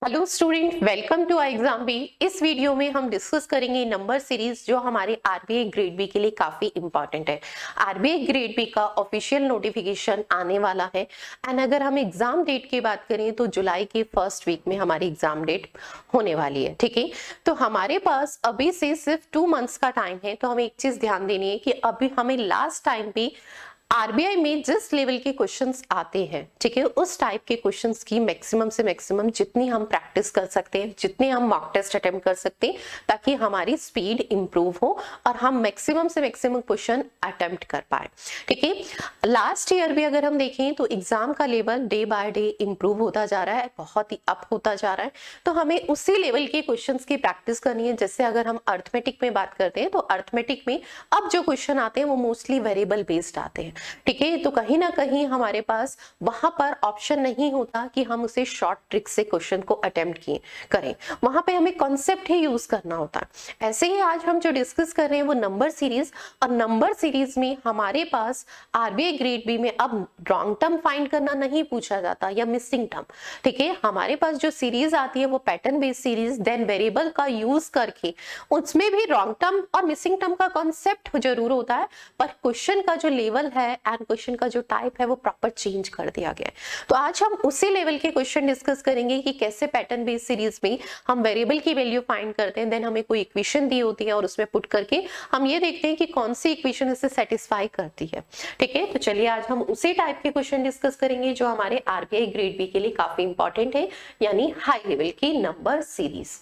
Hello student, welcome to exam B. इस video में हम डिस्कस करेंगे नंबर सीरीज जो हमारे आरबीआई ग्रेड बी के लिए काफी इंपॉर्टेंट है। आरबीआई ग्रेड बी का ऑफिशियल नोटिफिकेशन आने वाला है एंड अगर हम एग्जाम डेट की बात करें तो जुलाई के फर्स्ट वीक में हमारी एग्जाम डेट होने वाली है। ठीक है, तो हमारे पास अभी से सिर्फ 2 मंथ्स का टाइम है। तो हमें एक चीज ध्यान देनी है कि अभी हमें लास्ट टाइम भी आरबीआई में जिस लेवल के क्वेश्चंस आते हैं, ठीक है, उस टाइप के क्वेश्चंस की मैक्सिमम से मैक्सिमम जितनी हम प्रैक्टिस कर सकते हैं, जितने हम मॉक टेस्ट अटेम्प्ट कर सकते हैं, ताकि हमारी स्पीड इंप्रूव हो और हम मैक्सिमम से मैक्सिमम क्वेश्चन अटेम्प्ट कर पाए। ठीक है, लास्ट ईयर भी अगर हम देखें तो एग्जाम का level day by day improve होता जा रहा है, बहुत ही अप होता जा रहा है। तो हमें उसी लेवल के क्वेश्चन की प्रैक्टिस करनी है। जैसे अगर हम अर्थमेटिक में बात करते हैं तो अर्थमेटिक में अब जो क्वेश्चन आते हैं वो मोस्टली वेरिएबल बेस्ड आते हैं। ठीक है, तो कहीं ना कहीं हमारे पास वहां पर ऑप्शन नहीं होता कि हम उसे शॉर्ट ट्रिक से क्वेश्चन को अटेम्प्ट करें, वहां पे हमें कॉन्सेप्ट ही यूज करना होता है। ऐसे ही आज हम जो डिस्कस कर रहे हैं वो नंबर सीरीज, और नंबर सीरीज में हमारे पास आरबीआई ग्रेड बी में अब रॉन्ग टर्म फाइंड करना नहीं पूछा जाता या मिसिंग टर्म। ठीक है, हमारे पास जो सीरीज आती है वो pattern based series, then variable का यूज करके उसमें भी रॉन्ग टर्म और मिसिंग टर्म का कॉन्सेप्ट जरूर होता है, पर क्वेश्चन का जो लेवल है एंड क्वेश्चन का जो टाइप है वो प्रॉपर चेंज कर दिया गया है। तो आज हम उसी लेवल के क्वेश्चन डिस्कस करेंगे कि कैसे पैटर्न बेस्ड सीरीज में हम वेरिएबल की वैल्यू फाइंड करते हैं, देन हमें कोई इक्वेशन दी होती है और उसमें पुट करके हम ये देखते हैं कि कौन सी इक्वेशन इसे सेटिस्फाई करती है। ठीक है, तो चलिए आज हम उसी टाइप के क्वेश्चन डिस्कस करेंगे जो हमारे आरबीआई ग्रेड बी के लिए काफी इंपॉर्टेंट है, यानी हाई लेवल की नंबर सीरीज।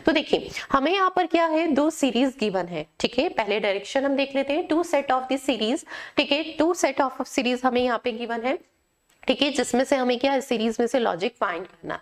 तो देखिए हमें यहाँ पर क्या है, दो सीरीज गिवन है। ठीक है, पहले डायरेक्शन हम देख लेते हैं, two set of the series. ठीक है, टू सेट ऑफ सीरीज हमें यहाँ पे गिवन है। ठीक है, जिसमें से हमें क्या है, सीरीज में से लॉजिक फाइंड करना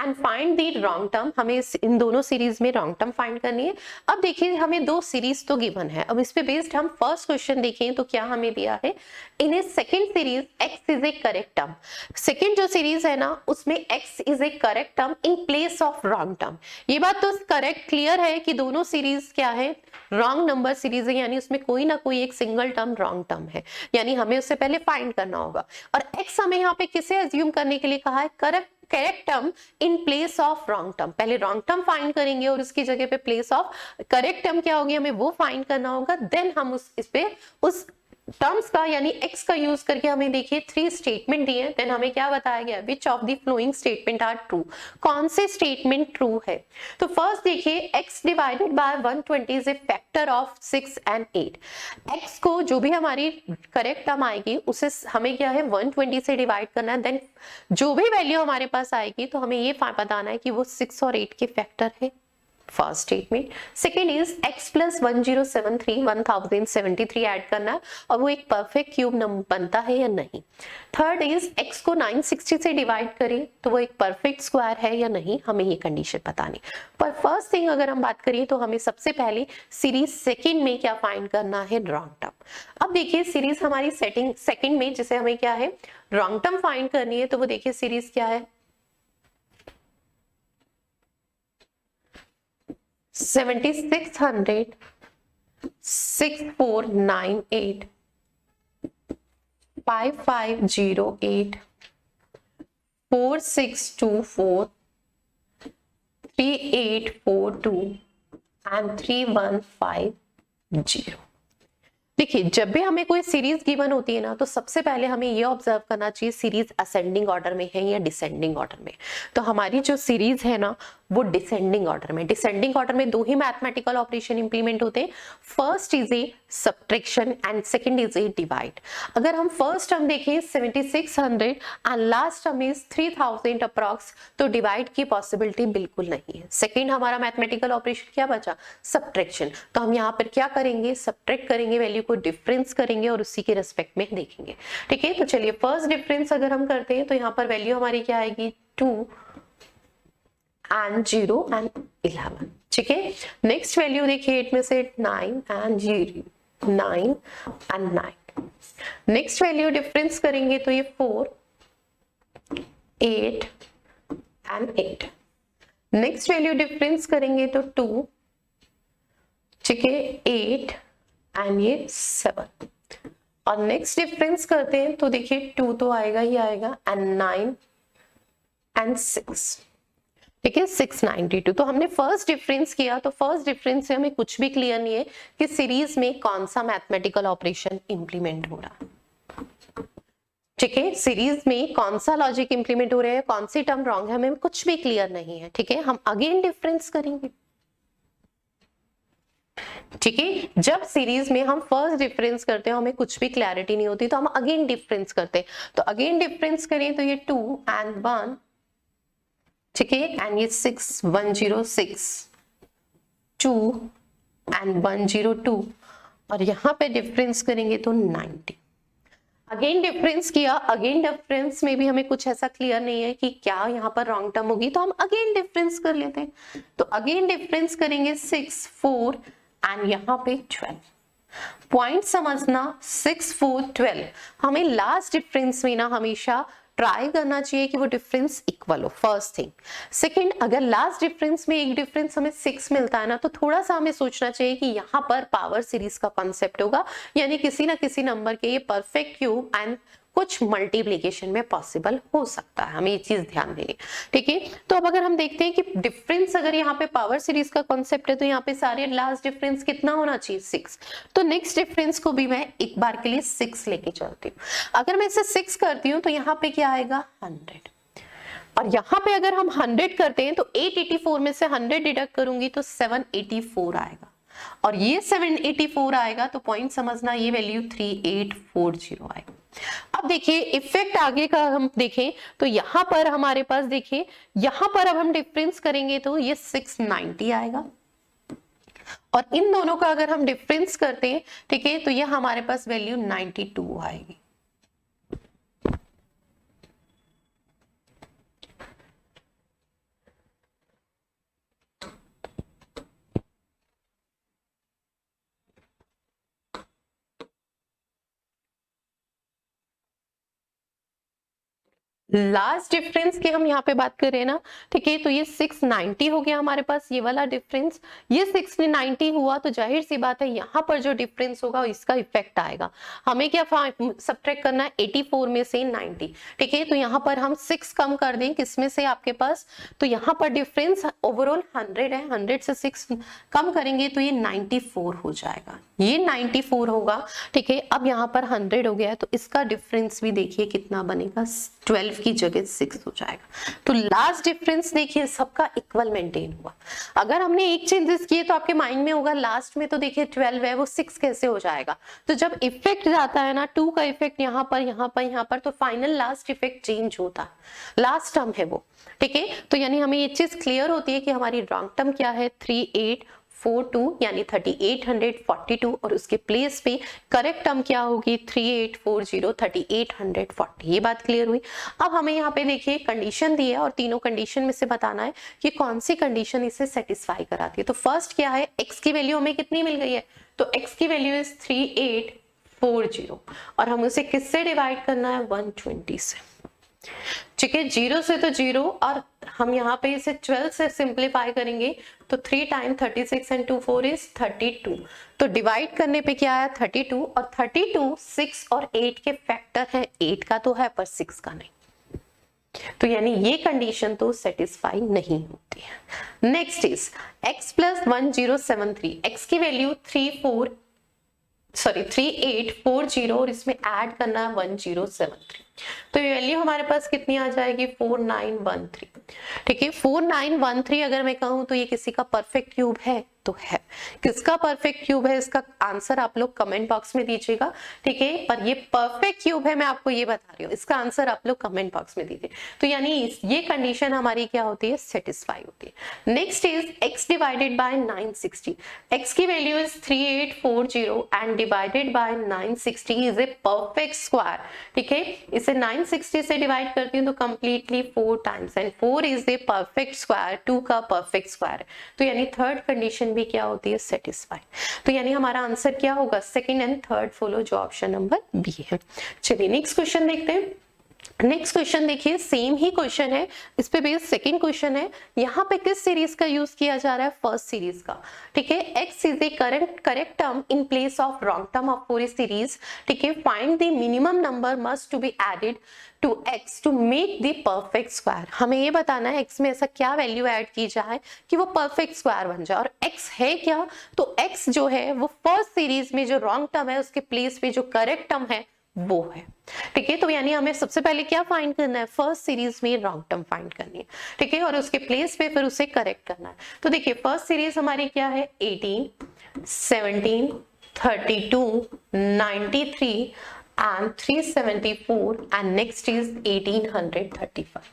and find the wrong term. हमें इन दोनों सीरीज में रॉन्ग टर्म फाइंड करनी है। अब देखिए हमें दो सीरीज तो गिवन है, अब इस पे बेस्ड हम फर्स्ट क्वेश्चन देखें तो क्या हमें दिया है, in a second series x is a correct term. Second जो सीरीज है ना उसमें x is a correct term in place of wrong term. ये बात तो करेक्ट क्लियर है कि दोनों सीरीज क्या है, रॉन्ग नंबर सीरीज है, यानी उसमें कोई ना कोई एक सिंगल टर्म रॉन्ग टर्म है, यानी हमें उससे पहले फाइंड करना होगा। और x हमें यहाँ पे किसे अज्यूम करने के लिए कहा है, correct term in place of wrong term. पहले रॉन्ग टर्म फाइंड करेंगे और उसकी जगह पे प्लेस ऑफ करेक्ट टर्म क्या होगी, हमें वो फाइंड करना होगा। देन हम उस टर्म्स का यानी x का यूज करके हमें देखिए 3 स्टेटमेंट दिए। देन हमें क्या बताया गया, which of the flowing statement are true, कौन से स्टेटमेंट ट्रू है। तो फर्स्ट देखिए x divided by 120 is a factor of 6 and 8। x को जो भी हमारी करेक्ट टर्म आएगी उसे हमें क्या है 120 से डिवाइड करना है। देन जो भी वैल्यू हमारे पास आएगी तो हमें ये बताना है कि वो 6 और 8 के फैक्टर है, first statement. Second is x plus 1073 add करना है और वो एक परफेक्ट क्यूब नंबर बनता है या नहीं। थर्ड इज x को 960 से डिवाइड करें तो वो एक परफेक्ट स्क्वायर है या नहीं, हमें ये कंडीशन बतानी। पर फर्स्ट थिंग अगर हम बात करें तो हमें सबसे पहले सीरीज सेकंड में क्या फाइंड करना है, रॉन्ग टर्म। अब देखिए सीरीज हमारी सेकंड में जिसे हमें क्या है रॉन्ग टर्म फाइंड करनी है, तो वो देखिए सीरीज क्या है 7600 6498 5508 4624 3842 and 3150। देखिए जब भी हमें कोई सीरीज गिवन होती है ना तो सबसे पहले हमें ये ऑब्जर्व करना चाहिए सीरीज असेंडिंग ऑर्डर में है या डिसेंडिंग ऑर्डर में। तो हमारी जो सीरीज है ना वो डिसेंडिंग ऑर्डर में। डिसेंडिंग ऑर्डर में दो ही मैथमेटिकल ऑपरेशन इंप्लीमेंट होते हैं, first is a subtraction and second is a divide. अगर हम फर्स्ट टर्म देखें 7600 and last term is 3000 approx, तो डिवाइड की पॉसिबिलिटी बिल्कुल नहीं है। सेकंड हमारा मैथमेटिकल ऑपरेशन क्या बचा, सब्ट्रैक्शन। तो हम यहाँ पर क्या करेंगे, सब्ट्रैक्ट करेंगे, वैल्यू को डिफरेंस करेंगे और उसी के रेस्पेक्ट में देखेंगे। ठीक है, तो चलिए फर्स्ट डिफरेंस अगर हम करते हैं तो यहाँ पर वैल्यू हमारी क्या आएगी 2 and 0 and 11। ठीक है, नेक्स्ट वैल्यू देखिए 8 में से 9 and 0 9 and 9। Next value difference करेंगे तो ये 4 8 and 8। नेक्स्ट वैल्यू डिफरेंस करेंगे तो 2, ठीक है, 8 एंड ये 7। और नेक्स्ट डिफरेंस करते हैं तो देखिए 2 तो आएगा ही आएगा एंड 9 and 6। ठीक है 692। तो हमने फर्स्ट डिफरेंस किया, तो फर्स्ट डिफरेंस से हमें कुछ भी क्लियर नहीं है कि सीरीज में कौन सा मैथमेटिकल ऑपरेशन इंप्लीमेंट हो रहा है। ठीक है, सीरीज में कौन सा लॉजिक इंप्लीमेंट हो रहा है, कौन सी टर्म रॉन्ग है, हमें कुछ भी क्लियर नहीं है। ठीक है, हम अगेन डिफरेंस करेंगे। ठीक है, जब सीरीज में हम फर्स्ट डिफरेंस करते हैं हमें कुछ भी क्लैरिटी नहीं होती, तो हम अगेन डिफरेंस करते हैं। तो अगेन डिफरेंस करें तो ये 2 and 1, ठीक है, एंड ये 6 106 2 and 102, और यहां पे डिफरेंस करेंगे तो 90। अगेन डिफरेंस किया, अगेन डिफरेंस में भी हमें कुछ ऐसा क्लियर नहीं है कि क्या यहाँ पर रॉन्ग टर्म होगी, तो हम अगेन डिफरेंस कर लेते हैं। तो अगेन डिफरेंस करेंगे 6 4 एंड यहाँ पे 12। पॉइंट समझना, 6 4 12, हमें लास्ट डिफरेंस में ना हमेशा ट्राई करना चाहिए कि वो डिफरेंस इक्वल हो, फर्स्ट थिंग। सेकंड, अगर लास्ट डिफरेंस में एक डिफरेंस हमें 6 मिलता है ना, तो थोड़ा सा हमें सोचना चाहिए कि यहाँ पर पावर सीरीज का कॉन्सेप्ट होगा, यानी किसी ना किसी नंबर के ये परफेक्ट क्यूब एंड कुछ मल्टीप्लीकेशन में पॉसिबल हो सकता है, हमें ये चीज ध्यान देनी। ठीक है, तो अब अगर हम देखते हैं कि डिफरेंस अगर यहाँ पे पावर सीरीज का कॉन्सेप्ट है, तो यहाँ पे सारे लास्ट डिफरेंस कितना होना चाहिए 6। तो नेक्स्ट डिफरेंस को भी मैं एक बार के लिए 6 लेके चलती हूँ। अगर मैं इसे 6 करती हूँ तो यहाँ पे क्या आएगा 100, और यहाँ पे अगर हम 100 करते हैं तो 884 में से 100 डिडक्ट करूंगी तो 784 आएगा, और ये 784 आएगा तो पॉइंट समझना ये वैल्यू 3840 आएगा। अब देखिए इफेक्ट आगे का हम देखें तो यहां पर हमारे पास देखिए, यहां पर अब हम डिफरेंस करेंगे तो ये 690 आएगा, और इन दोनों का अगर हम डिफरेंस करते हैं, ठीक है, तो ये हमारे पास वैल्यू 92 आएगी। लास्ट डिफरेंस की हम यहाँ पे बात कर रहे हैं ना, ठीक है, तो ये 690 हो गया हमारे पास ये वाला डिफरेंस। ये 690 हुआ तो जाहिर सी बात है यहाँ पर जो डिफरेंस होगा इसका इफेक्ट आएगा। हमें क्या सब्ट्रैक्ट करना है 84 में से 90। ठीक है, तो यहाँ पर हम 6 कम कर दें किसमें से आपके पास, तो यहाँ पर डिफरेंस ओवरऑल 100 है, 100 से 6 कम करेंगे तो ये 94 हो जाएगा, ये 94 होगा। ठीक है, अब यहाँ पर 100 हो गया तो इसका डिफरेंस भी देखिए कितना बनेगा, 12 की जगह 6 हो जाएगा। तो लास्ट डिफरेंस देखिए सबका इक्वल मेंटेन हुआ। अगर हमने एक चेंजेस किए तो आपके माइंड में होगा लास्ट में तो देखिए 12 है वो 6 कैसे हो जाएगा। तो जब इफेक्ट जाता है ना 2 का इफेक्ट यहाँ पर यहाँ पर यहाँ पर, तो फाइनल लास्ट इफेक्ट चेंज होता है, लास्ट टर्म है वो। ठीक है, तो यानी हमें ये चीज क्लियर होती है कि हमारी रॉन्ग टर्म क्या है 3842 यानी 3842, और उसके प्लेस पे करेक्ट टर्म क्या होगी 3840 3840। ये बात क्लियर हुई। अब हमें यहाँ पे देखिए कंडीशन दी है और तीनों कंडीशन में से बताना है कि कौन सी कंडीशन इसे सेटिस्फाई कराती है। तो फर्स्ट क्या है, x की वैल्यू हमें कितनी मिल गई है, तो x की वैल्यू इज 3840, और हम उसे किससे डिवाइड करना है 120 से। ठीक है, 0 से तो 0, और हम यहाँ पे इसे 12 से सिंप्लीफाई करेंगे तो 3 टाइम 36 एंड 2 4 इज 32। तो डिवाइड करने पे क्या आया 32, और 32 6 और 8 के फैक्टर है, 8 का तो है पर 6 का नहीं, तो यानी ये कंडीशन तो सेटिस्फाई नहीं होती है। Next is x plus 1073, x की वैल्यू 3840 और इसमें ऐड करना है 1073, तो ये वैल्यू हमारे पास कितनी आ जाएगी 4913। ठीक है, 4913 अगर मैं कहूं तो ये किसी का परफेक्ट क्यूब है, तो है। किसका परफेक्ट क्यूब है इसका आंसर आप लोग कमेंट बॉक्स में दीजिएगा। ठीक है, पर ये परफेक्ट क्यूब है मैं आपको ये बता रही हूँ, इसका आंसर आप लोग कमेंट बॉक्स में दीजिए। तो यानी ये कंडीशन हमारी क्या होती है, सेटिस्फाई होती है। Next is x divided bye 960, x की value is 3840 and divided by 960 is a perfect square. ठीक है, इसे 960 से डिवाइड करती हूँ तो completely 4 times, and 4 is a perfect square, 2 का परफेक्ट स्क्वायर, तो यानी थर्ड कंडीशन भी क्या होती है, सेटिस्फाई। तो यानी हमारा आंसर क्या होगा, सेकंड एंड थर्ड फॉलो, जो ऑप्शन नंबर बी है। चलिए नेक्स्ट क्वेश्चन देखते हैं। नेक्स्ट क्वेश्चन देखिए, सेम ही क्वेश्चन है, इस पे बेस्ड सेकंड क्वेश्चन है। यहाँ पे किस सीरीज का यूज किया जा रहा है? फर्स्ट सीरीज का। ठीक है, x is a correct term in place of wrong term of पूरी सीरीज। ठीक है, find the minimum number must to be added to x to make the perfect square. हमें ये बताना है x में ऐसा क्या वैल्यू ऐड की जाए कि वो परफेक्ट स्क्वायर बन जाए। और x है क्या? तो x जो है वो फर्स्ट सीरीज में जो रॉन्ग टर्म है उसके प्लेस पे जो करेक्ट टर्म है वो है। ठीक है, तो यानी हमें सबसे पहले क्या फाइंड करना है? फर्स्ट सीरीज में रॉन्ग टर्म फाइंड करनी है। ठीक है, और उसके प्लेस पे फिर उसे करेक्ट करना है। तो देखिए फर्स्ट सीरीज हमारी क्या है? 18, 17, 32, 93 and 374 and next is 1835।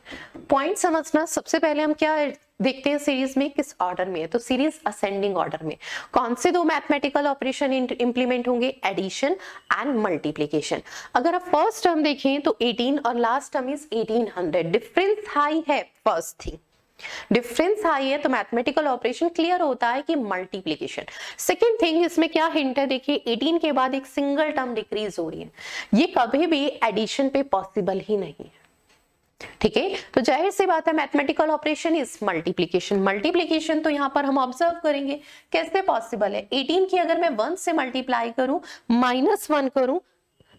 Point समझना, सबसे पहले हम क्या देखते हैं सीरीज में किस ऑर्डर में है? तो सीरीज असेंडिंग ऑर्डर में। कौन से दो मैथमेटिकल ऑपरेशन इंप्लीमेंट होंगे? Addition and multiplication. अगर आप फर्स्ट टर्म देखें तो 18 और last term is 1800। Difference high है, फर्स्ट थिंग डिफरेंस हाई है तो मैथमेटिकल ऑपरेशन क्लियर होता है कि मल्टीप्लिकेशन। सेकेंड थिंग, इसमें क्या हिंट है? देखिए 18 के बाद एक सिंगल टर्म डिक्रीज हो रही है, ये कभी भी एडिशन पे पॉसिबल ही नहीं है। ठीक है, तो जाहिर सी बात है mathematical operation is multiplication. Multiplication तो यहाँ पर हम ऑब्जर्व करेंगे कैसे पॉसिबल है। 18 की अगर मैं 1 से मल्टीप्लाई करूं, -1 करूं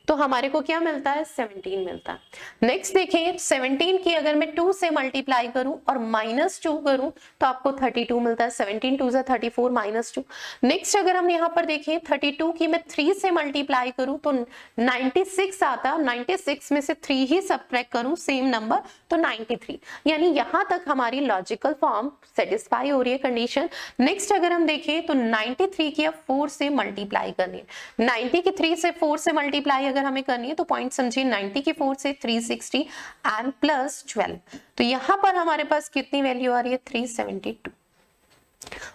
तो हमारे को क्या मिलता है? 17 मिलता है। नेक्स्ट देखें 17 की अगर मैं 2 से मल्टीप्लाई करूं और -2 करूं तो आपको 32 मिलता है। 17 2 से 34 -2। नेक्स्ट अगर हम यहाँ पर देखें 32 की मैं 3 से मल्टीप्लाई करूं तो 96 आता, 96 में से 3 ही सब्ट्रैक्ट करूं सेम नंबर तो 93। यानी यहाँ तक हमारी लॉजिकल फॉर्म सेटिस्फाई हो रही है कंडीशन। नेक्स्ट अगर हम देखें तो 93 की अब 4 से मल्टीप्लाई करनी है। 90 की 3 से 4 से मल्टीप्लाई अगर हमें करनी है तो पॉइंट समझिए 90 की 4 से 360 एंड प्लस 12। तो यहां पर हमारे पास कितनी वैल्यू आ रही है? 372।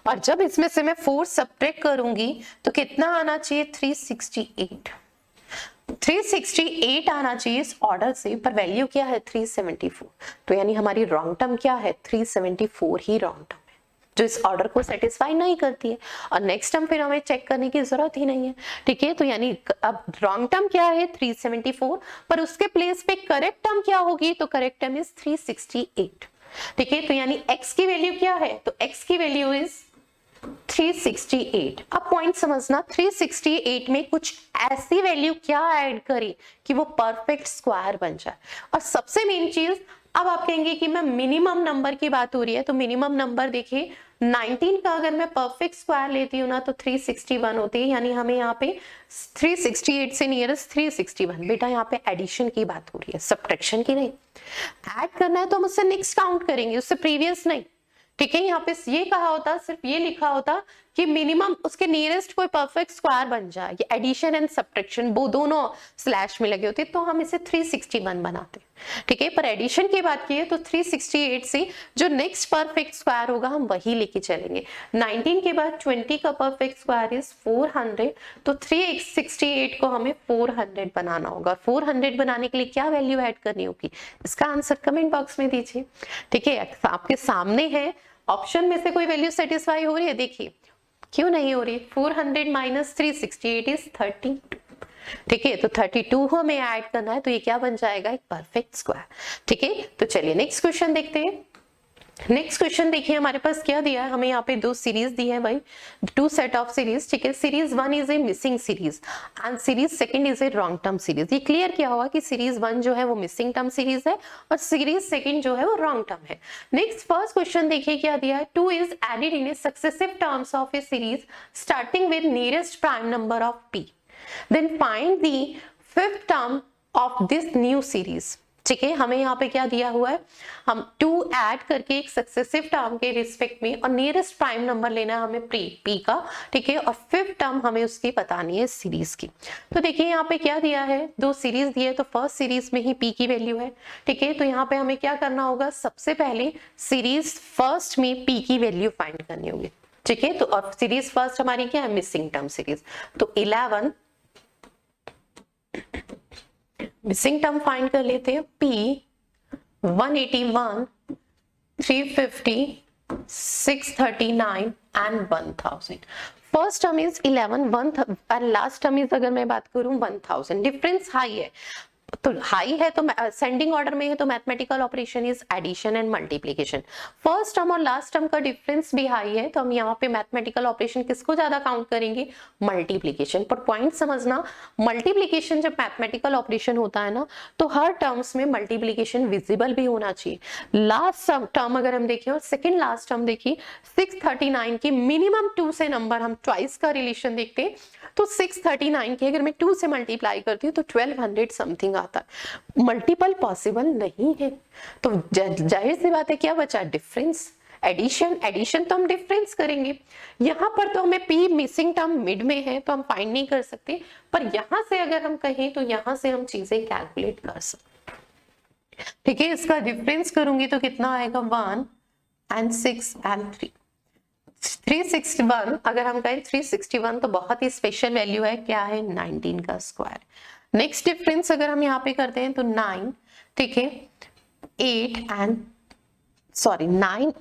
और जब इसमें से मैं 4 सब्ट्रैक्ट करूंगी तो कितना आना चाहिए? 368। 368 आना चाहिए इस ऑर्डर से, पर वैल्यू क्या है? 374। तो यानी हमारी रॉन्ग टर्म क्या है? 374 ही रॉन्ग टर्म जो इस ऑर्डर को सेटिस्फाई नहीं करती है। और नेक्स्ट टर्म फिर हमें चेक करने की जरूरत ही नहीं है। ठीक है, तो यानी अब रॉन्ग टर्म क्या है? 374, पर उसके प्लेस पे करेक्ट टर्म क्या होगी? तो करेक्ट टर्म इज 368। ठीक है, तो यानी x की वैल्यू क्या है? तो x की वैल्यू इज 368। अब पॉइंट समझना, 368 में कुछ ऐसी वैल्यू क्या ऐड करें कि वो परफेक्ट स्क्वायर बन जाए। और सबसे मेन चीज, अब आप कहेंगे कि मैं मिनिमम नंबर की बात हो रही है, तो मिनिमम नंबर देखिए 19 का अगर मैं परफेक्ट स्क्वायर लेती हूँ ना तो 361 होती है। यानी हमें यहाँ पे 368 से नियरेस्ट 361। बेटा यहाँ पे एडिशन की बात हो रही है, सब्ट्रैक्शन की नहीं। ऐड करना है तो हम उससे नेक्स्ट काउंट करेंगे, उससे प्रीवियस नहीं। ठीक है, यहाँ पे ये कहा होता, सिर्फ ये लिखा होता कि मिनिमम उसके नियरेस्ट कोई परफेक्ट स्क्वायर बन जाए। ये एडिशन एंड सब्ट्रैक्शन वो दोनों स्लैश में लगे होते तो हम इसे 361 बनाते। ठीक है, पर एडिशन की बात की है तो 368 से जो नेक्स्ट परफेक्ट स्क्वायर होगा हम वही लेके चलेंगे। 19 के बाद 20 का परफेक्ट स्क्वायर इज 400, तो 368 को हमें 400 बनाना होगा। 400 बनाने के लिए क्या वैल्यू ऐड करनी होगी? इसका आंसर कमेंट बॉक्स में दीजिए। ठीक है, आपके सामने है, ऑप्शन में से कोई वैल्यू सेटिस्फाई हो रही है? देखिए क्यों नहीं हो रही? 400 माइनस 368 इज 32। ठीक है, तो 32 हमें ऐड करना है तो ये क्या बन जाएगा? एक परफेक्ट स्क्वायर। ठीक है, तो चलिए नेक्स्ट क्वेश्चन देखते हैं। नेक्स्ट क्वेश्चन देखिए हमारे पास क्या दिया है, हमें यहाँ पे दो सीरीज दी है भाई, टू सेट ऑफ सीरीज। ठीक है, series 1 is a missing series and series 2 is a wrong term series. ये क्लियर क्या हुआ कि सीरीज 1 जो है वो मिसिंग टर्म सीरीज है और सीरीज 2 जो है वो रॉन्ग टर्म है। नेक्स्ट फर्स्ट क्वेश्चन देखिए क्या दिया है, 2 is added in a successive terms of a series starting with nearest prime number of p, then find the fifth term of this new series। ठीक है, हमें यहाँ पे क्या दिया हुआ है, हम 2 ऐड करके एक सक्सेसिव टर्म के रिस्पेक्ट में और नियरेस्ट प्राइम नंबर लेना है हमें p का। ठीक है, और 5th टर्म हमें उसकी बतानी है सीरीज की। तो देखिए यहाँ पे क्या दिया है, 2 सीरीज दिए, तो फर्स्ट सीरीज में ही p की वैल्यू है। ठीक है, तो यहाँ पे हमें क्या करना होगा, सबसे पहले सीरीज फर्स्ट में p की वैल्यू फाइंड करनी होगी। ठीक है, तो और सीरीज फर्स्ट हमारी क्या है, मिसिंग टर्म सीरीज। तो 11 मिसिंग टर्म फाइंड कर लेते हैं, p 181 350 639 and 1000। First term is 11 1 और लास्ट टर्म इज अगर मैं बात करूं 1000। डिफरेंस हाई है, तो हाई है तो असेंडिंग ऑर्डर में है तो mathematical operation is addition and multiplication. First term और लास्ट टर्म का डिफरेंस भी हाई है तो हम यहाँ पे मैथमेटिकल ऑपरेशन किसको ज्यादा काउंट करेंगे, मल्टीप्लिकेशन। पर पॉइंट समझना, मल्टीप्लिकेशन जब मैथमेटिकल ऑपरेशन होता है ना तो हर टर्म्स में मल्टीप्लिकेशन विजिबल भी होना चाहिए। लास्ट टर्म अगर हम देखें और सेकेंड लास्ट टर्म देखिए 639 की मिनिमम 2 से नंबर हम ट्वाइस का रिलेशन देखते हैं तो 639 की अगर मैं 2 से मल्टीप्लाई करती हूँ तो 1200 समथिंग आता है। मल्टीपल पॉसिबल नहीं है तो जाहिर सी बात है क्या बचा, डिफरेंस। एडिशन तो हम डिफरेंस करेंगे। यहाँ पर तो हमें पी मिसिंग टर्म मिड में है तो हम फाइंड नहीं कर सकते, पर यहाँ से अगर हम कहें तो यहाँ से हम चीजें कैलकुलेट कर सकते। ठीक है, इसका डिफरेंस करूंगी तो कितना आएगा, 1 and 6 and 3, 361। अगर हम कहें 361 तो बहुत ही स्पेशल वैल्यू है, क्या है, 19 का स्क्वायर। नेक्स्ट डिफरेंस अगर हम यहाँ पे करते हैं तो 9, ठीक है, 9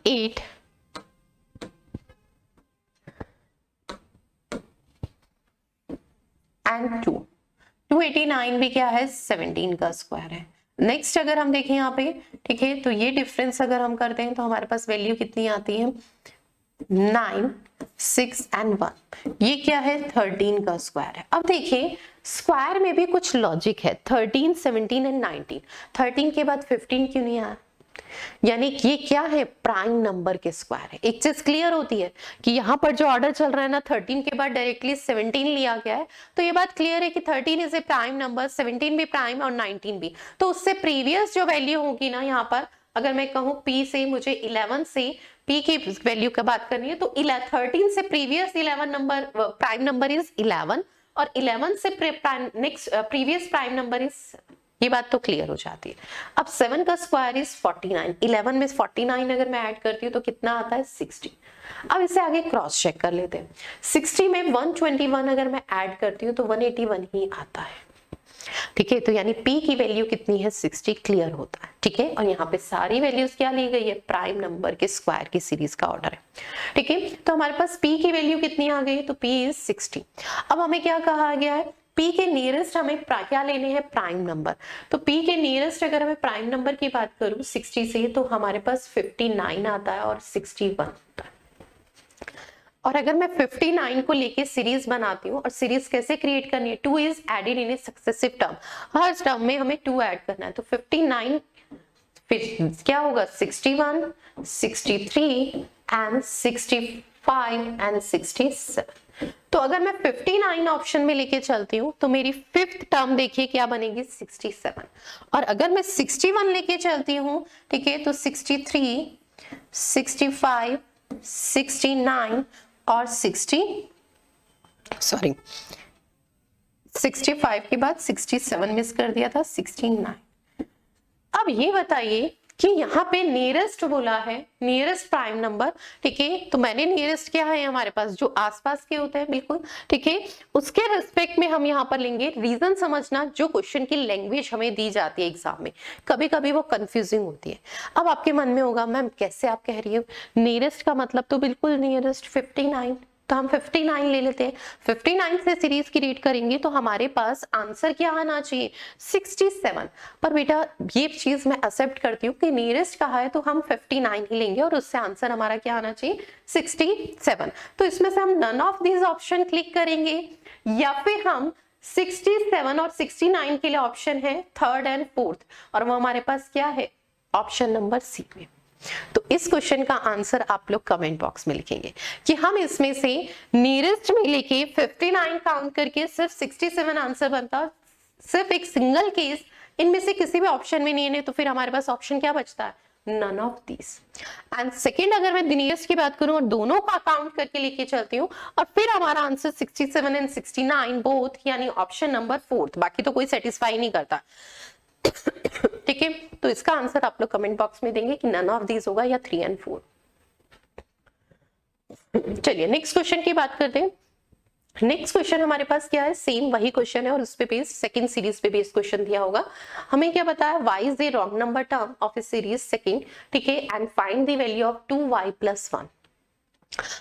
8 and 2, 289 भी क्या है, 17 का स्क्वायर है। नेक्स्ट अगर हम देखें यहाँ पे, ठीक है, तो ये डिफरेंस अगर हम करते हैं तो हमारे पास वैल्यू कितनी आती है, 9 6 and 1, ये क्या है, 13 का स्क्वायर है। अब देखिए स्क्वायर में भी कुछ लॉजिक है, 13 17 and 19, 13 के बाद 15 क्यों नहीं आया, यानी कि ये क्या है, प्राइम नंबर के स्क्वायर है। एक चीज क्लियर होती है कि यहाँ पर जो ऑर्डर चल रहा है ना 13 के बाद डायरेक्टली 17 लिया गया है, तो ये बात क्लियर है कि 13 इज ए प्राइम नंबर, 17 भी प्राइम और 19 भी। तो उससे प्रीवियस जो वैल्यू होगी ना, यहाँ पर अगर मैं कहूँ P से मुझे 11 से P की वैल्यू का बात करनी है तो 13 से previous 11 number prime number is 11 और 11 से next previous prime number is, ये बात तो क्लियर हो जाती है। अब 7 का स्क्वायर इज 49, 11 में 49 अगर मैं ऐड करती हूँ तो कितना आता है, 60। अब इसे आगे क्रॉस चेक कर लेते हैं, 60 में 121 अगर मैं ऐड करती हूँ तो 181 ही आता है। ठीक है, तो यानी P की वैल्यू कितनी है, 60, क्लियर होता है। ठीक है, और यहाँ पे सारी वैल्यूज क्या ली गई है, प्राइम नंबर के स्क्वायर की सीरीज का ऑर्डर है। ठीक है, तो हमारे पास P की वैल्यू कितनी आ गई, तो P इज 60। अब हमें क्या कहा गया है, P के नियरेस्ट हमें क्या लेने हैं, प्राइम नंबर। तो P के नियरेस्ट अगर हमें प्राइम नंबर की बात करूं 60 से तो हमारे पास 59 आता है और 61 आता है। और अगर मैं 59 को लेके सीरीज बनाती हूँ, और सीरीज कैसे क्रिएट करनी है, 2 is added in a successive term, हर टर्म में हमें 2 ऐड करना है। तो 59 फिर क्या होगा, 61 63 एंड 65 एंड 67। तो अगर मैं 59 ऑप्शन में लेके चलती हूँ तो मेरी फिफ्थ टर्म देखिए क्या बनेगी, 67। और अगर मैं 61 लेके चलती हूँ, ठीक है, तो 63 65 69 और 65 के बाद 67 मिस कर दिया था, 69। अब ये बताइए कि यहाँ पे नियरेस्ट बोला है, नियरेस्ट प्राइम नंबर, ठीक है, तो मैंने नियरेस्ट क्या है हमारे पास, जो आसपास के होते हैं, बिल्कुल ठीक है, उसके रिस्पेक्ट में हम यहाँ पर लेंगे। रीजन समझना, जो क्वेश्चन की लैंग्वेज हमें दी जाती है एग्जाम में, कभी कभी वो कंफ्यूजिंग होती है। अब आपके मन में होगा, मैम कैसे आप कह रही हो, नियरेस्ट का मतलब तो बिल्कुल नियरेस्ट 59, तो हम 59 ले लेते हैं। 59 से सीरीज क्रिएट करेंगे तो हमारे पास आंसर क्या आना चाहिए, 67। पर बेटा ये चीज मैं एक्सेप्ट करती हूँ कि नियरेस्ट कहा है तो हम 59 ही लेंगे और उससे आंसर हमारा क्या आना चाहिए, 67। तो इसमें से हम none of these option click करेंगे या फिर हम 67 और 69 के लिए ऑप्शन है थर्ड एंड फोर्थ, और वो हमारे पास क्या है, ऑप्शन नंबर सी में। तो इस क्वेश्चन का आंसर आप लोग कमेंट बॉक्स में लिखेंगे कि हम इसमें से नियरेस्ट में लेके 59 काउंट करके सिर्फ 67 आंसर बनता, सिर्फ एक सिंगल केस इनमें से किसी भी ऑप्शन में नहीं है, तो फिर हमारे पास ऑप्शन क्या बचता है, none of this. And second अगर मैं नियरेस्ट की बात करूं और दोनों का काउंट करके लेके चलती हूँ और फिर हमारा आंसर 67 एंड 69 बोथ, यानी ऑप्शन नंबर फोर्थ, बाकी तो कोई सेटिस्फाई नहीं करता। ठीक है, तो इसका आंसर आप लोग कमेंट बॉक्स में देंगे कि नन ऑफ दीज होगा या 3 and 4। चलिए नेक्स्ट क्वेश्चन की बात करते हैं। नेक्स्ट क्वेश्चन हमारे पास क्या है, सेम वही क्वेश्चन है और उस पे बेस्ड सेकंड सीरीज पे बेस्ड क्वेश्चन दिया होगा। हमें क्या बताया, y is a wrong number term of a series second, ठीक है, and find the value of 2y + 1।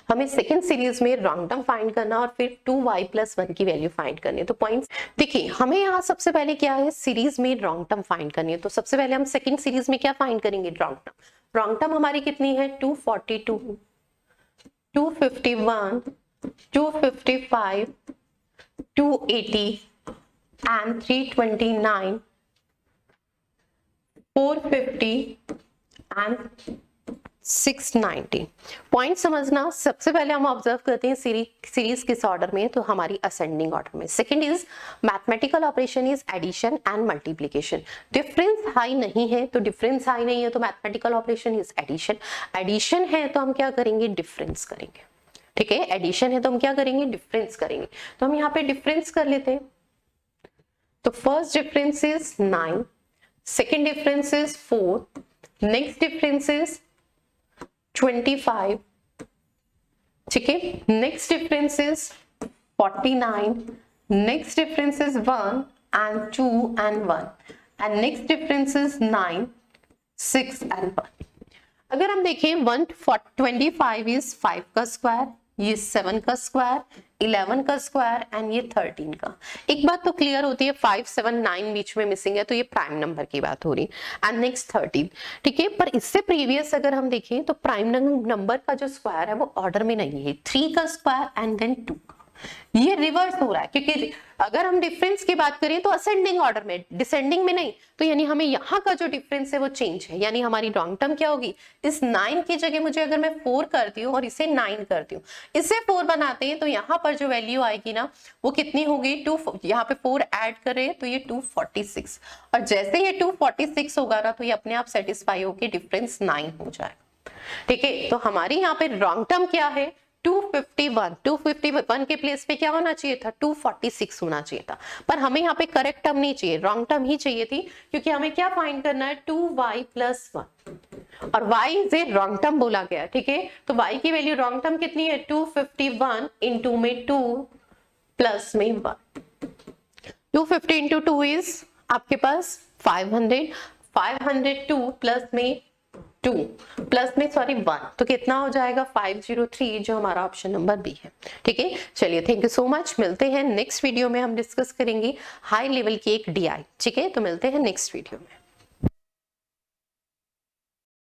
हमें सेकंड सीरीज में रॉन्ग टर्म फाइंड करना और फिर 2y + 1 की वैल्यू फाइंड करनी है। तो पॉइंट्स देखिए, हमें यहाँ सबसे पहले क्या है, सीरीज में रॉन्ग टर्म फाइंड करनी है। तो सबसे पहले हम सेकंड सीरीज में क्या फाइंड करेंगे, रॉन्ग टर्म। रॉन्ग टर्म हमारी कितनी है, 242, 251, 255, 280 एंड 329, 450 एंड 690। पॉइंट समझना, सबसे पहले हम ऑब्जर्व करते हैं सीरीज किस ऑर्डर में है, तो हमारी असेंडिंग ऑर्डर में। Second is mathematical operation is addition and multiplication. Difference high नहीं है, तो डिफरेंस हाई नहीं है तो mathematical operation is addition. Addition है तो हम क्या करेंगे, डिफरेंस करेंगे। ठीक है, एडिशन है तो हम क्या करेंगे, डिफरेंस करेंगे। तो हम यहाँ पे डिफरेंस कर लेते हैं। तो first difference is 9, second difference is 4, next difference is 25, ठीक है, next difference is 49, next difference is 1 and 2 and 1 and next difference is 9, 6 and 1। अगर हम देखें 125 इज 5 का स्क्वायर, ये 7 का स्क्वायर, 11 का स्क्वायर एंड ये 13 का। एक बात तो क्लियर होती है, 5, 7, 9 बीच में मिसिंग है तो ये प्राइम नंबर की बात हो रही है। एंड नेक्स्ट 13, ठीक है। पर इससे प्रीवियस अगर हम देखें तो प्राइम नंबर का जो स्क्वायर है वो ऑर्डर में नहीं है, 3 का स्क्वायर एंड देन 2 का। ये रिवर्स हो रहा है, क्योंकि अगर हम डिफरेंस की बात करें तो असेंडिंग ऑर्डर में, डिसेंडिंग में नहीं। तो यानी हमें यहाँ का जो डिफरेंस है वो चेंज है, यानी हमारी रॉन्ग टर्म क्या होगी, इस 9 की जगह मुझे अगर मैं 4 करती हूँ और इसे 9 करती हूँ, इसे 4 बनाते हैं तो यहाँ पर जो वैल्यू आएगी ना वो कितनी होगी, 2, यहाँ पे 4 ऐड कर रहे हैं तो ये 246, और जैसे ये 246 होगा ना तो ये अपने आप सेटिस्फाई होकर डिफरेंस 9 हो जाएगा। ठीक है, तो हमारी यहाँ पे रॉन्ग टर्म क्या है, 251 के प्लेस पे क्या होना चाहिए था, 246 होना चाहिए था। पर हमें यहाँ पे करेक्ट टर्म नहीं चाहिए, रॉन्ग टर्म ही चाहिए थी, क्योंकि हमें क्या फाइंड करना है, 2y + 1 और y is a wrong term बोला गया। ठीक है, तो y की वैल्यू रॉन्ग टर्म कितनी है, 251 इंटू में 2 प्लस में 1। 250 इंटू 2 इज आपके पास 500, 502 प्लस में 2 प्लस में 1, तो कितना हो जाएगा 503, जो हमारा ऑप्शन नंबर बी है। ठीक है, चलिए थैंक यू सो मच। मिलते हैं नेक्स्ट वीडियो में, हम डिस्कस करेंगे हाई लेवल की एक डीआई। ठीक है, तो मिलते हैं नेक्स्ट वीडियो में।